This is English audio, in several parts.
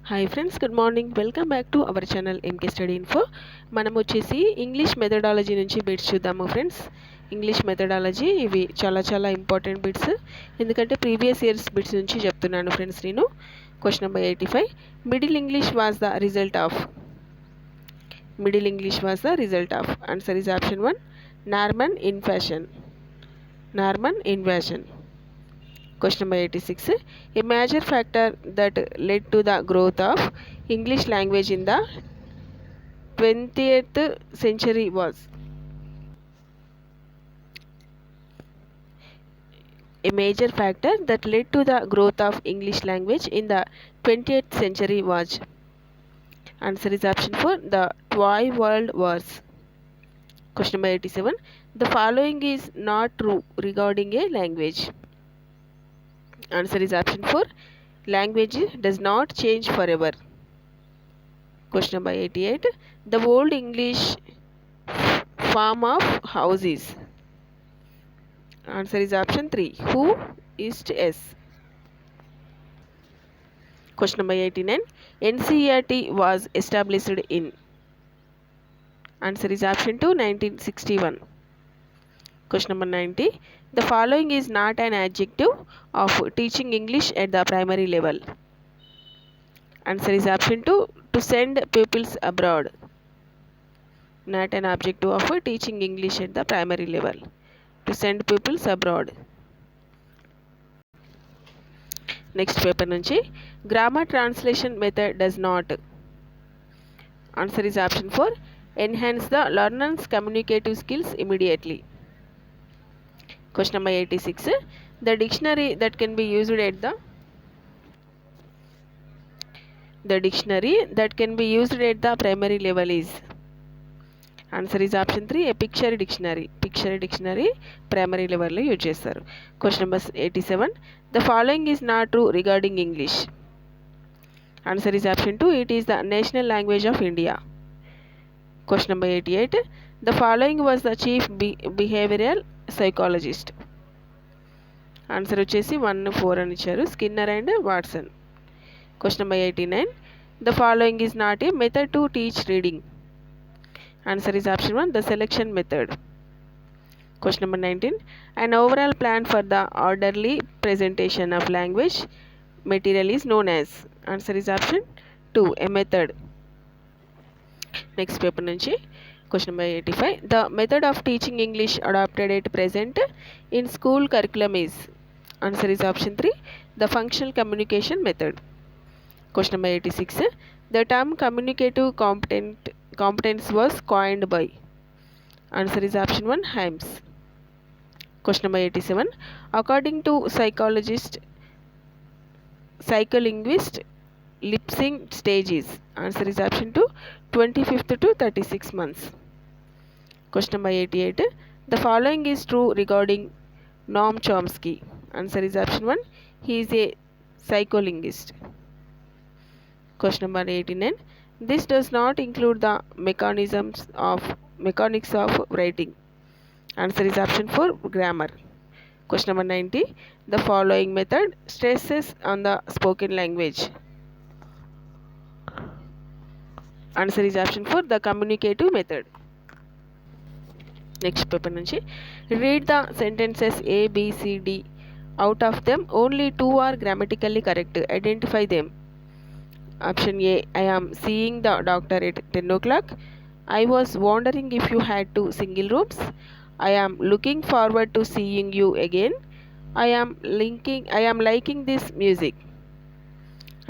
Hi friends, good morning. Welcome back to our channel MK study info. మనం వచ్చేసి English methodology నుంచి bits చూద్దాము friends. English methodology ఇవి చాలా ఇంపార్టెంట్ బిట్స్, ఎందుకంటే ప్రీవియస్ ఇయర్స్ బిట్స్ నుంచి చెప్తున్నాను ఫ్రెండ్స్ నేను. Question number 85. Middle English was the result of. Middle English was the result of. Answer is option 1, Norman invasion. Norman invasion. Question number 86. A major factor that led to the growth of English language in the 20th century was. A major factor that led to the growth of English language in the 20th century was. Answer is option 4, the Toy World Wars. Question number 87. The following is not true regarding a language. Answer is option 4, language does not change forever. Question number 88. The old English form of house is. Answer is option 3, who is s. Question number 89. NCERT was established in. Answer is option 2, 1961. Question number 90. The following is not an adjective of teaching English at the primary level. Answer is option 2, to send pupils abroad. Not an objective of teaching English at the primary level. To send pupils abroad. Next paper nunchi, grammar translation method does not. Answer is option 4, enhance the learner's communicative skills immediately. Question number 86. The dictionary that can be used at the. The dictionary that can be used at the primary level is. Answer is option 3, a picture dictionary. Picture dictionary primary level lo use chestaru. Question number 87. The following is not true regarding English. Answer is option 2, it is the national language of India. Question number 88. The following was the chief behavioral psychologist. Answer వచ్చేసి 1, 4 అని ఇచ్చారు, Skinner and Watson. Question number 89. The following is not a method to teach reading. Answer is option 1, the selection method. Question number 19. An overall plan for the orderly presentation of language material is known as. Answer is option 2, a method. Next paper nunchi question number 85. The method of teaching English adopted at present in school curriculum is. Answer is option 3, the functional communication method. Question number 86. The term communicative competence was coined by. Answer is option 1, Himes. Question number 87. According to psycholinguist, lip sync stage is. Answer is option 2, 25th to 36 months. Question number 88. The following is true regarding Noam Chomsky. Answer is option 1, he is a psycholinguist. Question number 89. This does not include the mechanics of writing. Answer is option 4, grammar. Question number 90. The following method stresses on the spoken language. Answer is option 4, the communicative method. Next paper nunchi, read the sentences A, B, C, D. Out of them, only 2 are grammatically correct. Identify them. Option A, I am seeing the doctor at 10 o'clock. I was wondering if you had 2 single rooms. I am looking forward to seeing you again. I am liking this music.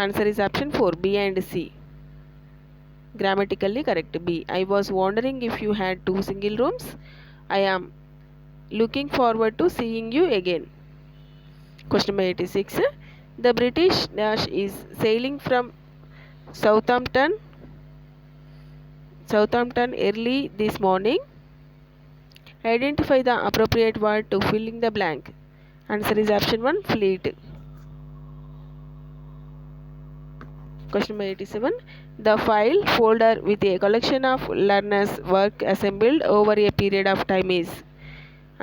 Answer is option 4, B and C. Grammatically correct. B, I was wondering if you had 2 single rooms. I am looking forward to seeing you again. Question number 86. The British dash is sailing from Southampton early this morning. Identify the appropriate word to fill in the blank. Answer is option 1, fleet. Question number 87. The file folder with a collection of learners' work assembled over a period of time is.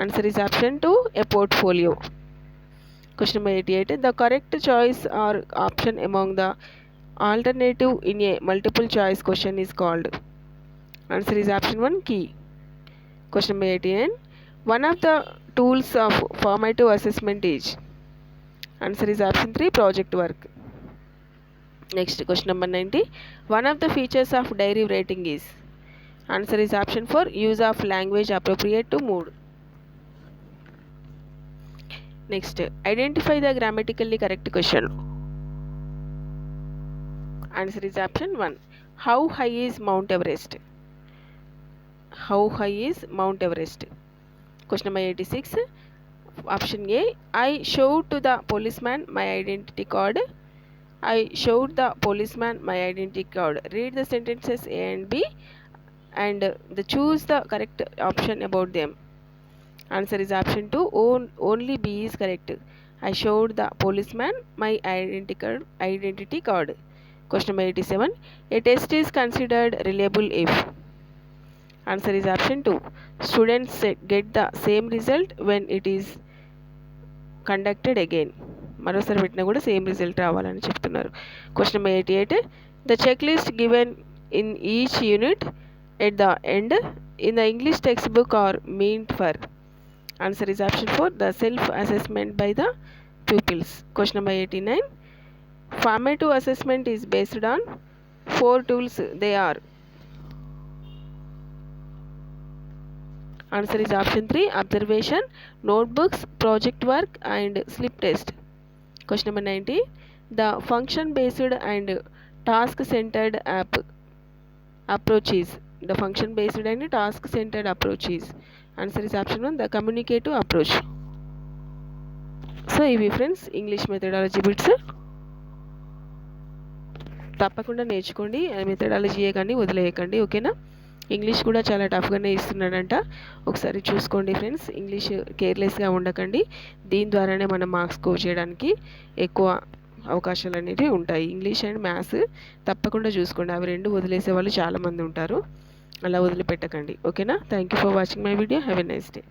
Answer is option 2, a portfolio. Question number 88. The correct choice or option among the alternative in a multiple choice question is called? Answer is option 1, key. Question number 89. One of the tools of formative assessment is? Answer is option 3, project work. Next, question number 90. One of the features of diary writing is? Answer is option 4, use of language appropriate to mood. Next, identify the grammatically correct question. Answer is option 1. How high is Mount Everest? How high is Mount Everest? Question number 86. Option A. I showed to the policeman my identity card. I showed the policeman my identity card. Read the sentences A and B and choose the correct option about them. Answer is option 2. Only B is correct. I showed the policeman my identity card. Question number 87. A test is considered reliable if? Answer is option 2. Students get the same result when it is conducted again. మరోసారి పెట్టినా కూడా same result రావాలని చెప్తున్నారు. Question number 88. The check list given in each unit at the end in the English text book are meant for? Answer is option 4. The self assessment by the pupils. Question number 89. Formative assessment is based on 4 tools. They are? Answer is option 3. Observation, notebooks, project work and slip test. Question number 90. The function based and task centered approach is? The function based and task centered approach is? Answer is option 1. The communicative approach. So ఇవి friends English methodology bits. తప్పకుండా నేర్చుకోండి. మెథడాలజీయే కానీ వదిలేయకండి, ఓకేనా? English కూడా చాలా టఫ్గానే ఇస్తున్నాడంట, ఒకసారి చూసుకోండి friends. English కేర్లెస్గా ఉండకండి, దీని ద్వారానే మనం మార్క్స్ స్కోర్ చేయడానికి ఎక్కువ అవకాశాలు అనేవి ఉంటాయి. ఇంగ్లీష్ అండ్ మ్యాథ్స్ తప్పకుండా చూసుకోండి, అవి రెండు వదిలేసే వాళ్ళు చాలామంది ఉంటారు, అలా వదిలిపెట్టకండి, ఓకేనా? Thank you for watching my video. Have a nice day.